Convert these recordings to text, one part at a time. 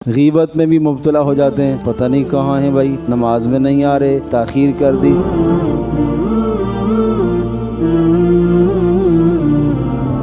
غیبت میں بھی مبتلا ہو جاتے ہیں، پتہ نہیں کہاں ہیں بھائی، نماز میں نہیں آ رہے، تاخیر کر دی۔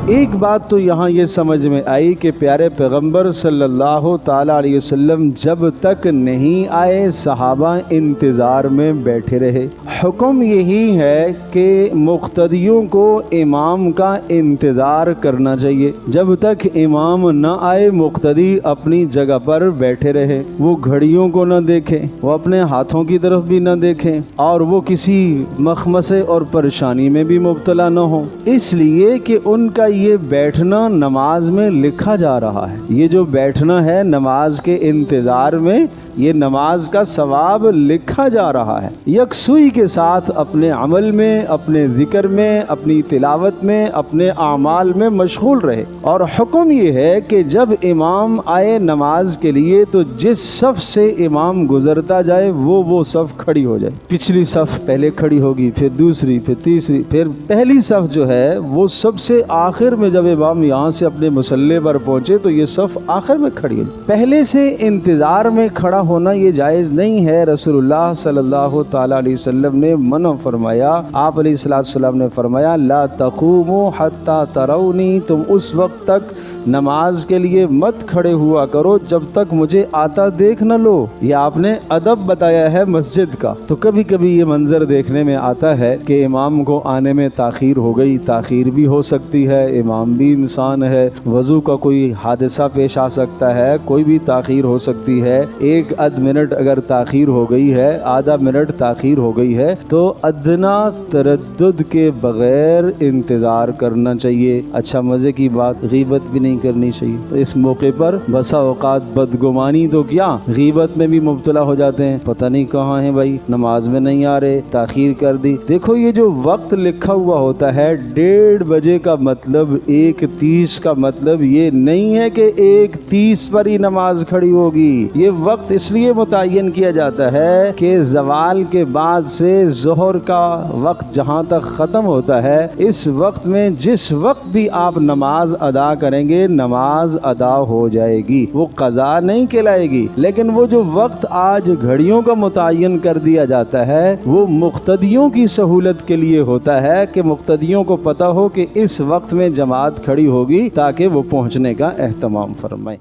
ایک بات تو یہاں یہ سمجھ میں آئی کہ پیارے پیغمبر صلی اللہ تعالیٰ علیہ وسلم جب تک نہیں آئے صحابہ انتظار میں بیٹھے رہے۔ حکم یہی ہے کہ مقتدیوں کو امام کا انتظار کرنا چاہیے، جب تک امام نہ آئے مقتدی اپنی جگہ پر بیٹھے رہے، وہ گھڑیوں کو نہ دیکھیں، وہ اپنے ہاتھوں کی طرف بھی نہ دیکھیں، اور وہ کسی مخمصے اور پریشانی میں بھی مبتلا نہ ہوں، اس لیے کہ ان کا یہ بیٹھنا نماز میں لکھا جا رہا ہے۔ یہ جو بیٹھنا ہے نماز کے انتظار میں، یہ نماز کا ثواب لکھا جا رہا ہے۔ یکسوئی کے ساتھ اپنے عمل میں، اپنے ذکر میں، اپنی تلاوت میں، اپنے اعمال میں مشغول رہے۔ اور حکم یہ ہے کہ جب امام آئے نماز کے لیے تو جس صف سے امام گزرتا جائے وہ صف کھڑی ہو جائے۔ پچھلی صف پہلے کھڑی ہوگی، پھر دوسری، پھر تیسری، پھر پہلی صف جو ہے وہ سب سے آخر میں جب امام یہاں سے اپنے مصلی پر پہنچے تو یہ صف آخر میں کھڑی ہوئی۔ پہلے سے انتظار میں کھڑا ہونا یہ جائز نہیں ہے۔ رسول اللہ صلی اللہ تعالیٰ علیہ وسلم نے منع فرمایا۔ آپ علیہ السلام نے فرمایا لا تقوموا حتی ترونی، تم اس وقت تک نماز کے لیے مت کھڑے ہوا کرو جب تک مجھے آتا دیکھ نہ لو۔ یہ آپ نے ادب بتایا ہے مسجد کا۔ تو کبھی کبھی یہ منظر دیکھنے میں آتا ہے کہ امام کو آنے میں تاخیر ہو گئی، تاخیر بھی ہو سکتی ہے، امام بھی انسان ہے، وضو کا کوئی حادثہ پیش آ سکتا ہے، کوئی بھی تاخیر ہو سکتی ہے۔ ایک ادھ منٹ اگر تاخیر ہو گئی ہے، آدھا منٹ تاخیر ہو گئی ہے تو ادنا تردد کے بغیر انتظار کرنا چاہیے۔ اچھا مزے کی بات، غیبت بھی نہیں کرنی چاہیے۔ تو اس موقع پر بسا اوقات بدگمانی تو کیا، غیبت میں بھی مبتلا ہو جاتے ہیں، پتہ نہیں کہاں ہیں بھائی، نماز میں نہیں آ رہے، تاخیر کر دی۔ دیکھو یہ جو وقت لکھا ہوا ہوتا ہے 1:30 بجے کا مطلب 1:30 کا مطلب یہ نہیں ہے کہ 1:30 پر ہی نماز کھڑی ہوگی۔ یہ وقت اس لیے متعین کیا جاتا ہے کہ زوال کے بعد سے ظہر کا وقت جہاں تک ختم ہوتا ہے، اس وقت میں جس وقت بھی آپ نماز ادا کریں گے نماز ادا ہو جائے گی، وہ قضا نہیں کہلائے گی۔ لیکن وہ جو وقت آج گھڑیوں کا متعین کر دیا جاتا ہے وہ مقتدیوں کی سہولت کے لیے ہوتا ہے کہ مقتدیوں کو پتہ ہو کہ اس وقت میں جماعت کھڑی ہوگی تاکہ وہ پہنچنے کا اہتمام فرمائیں۔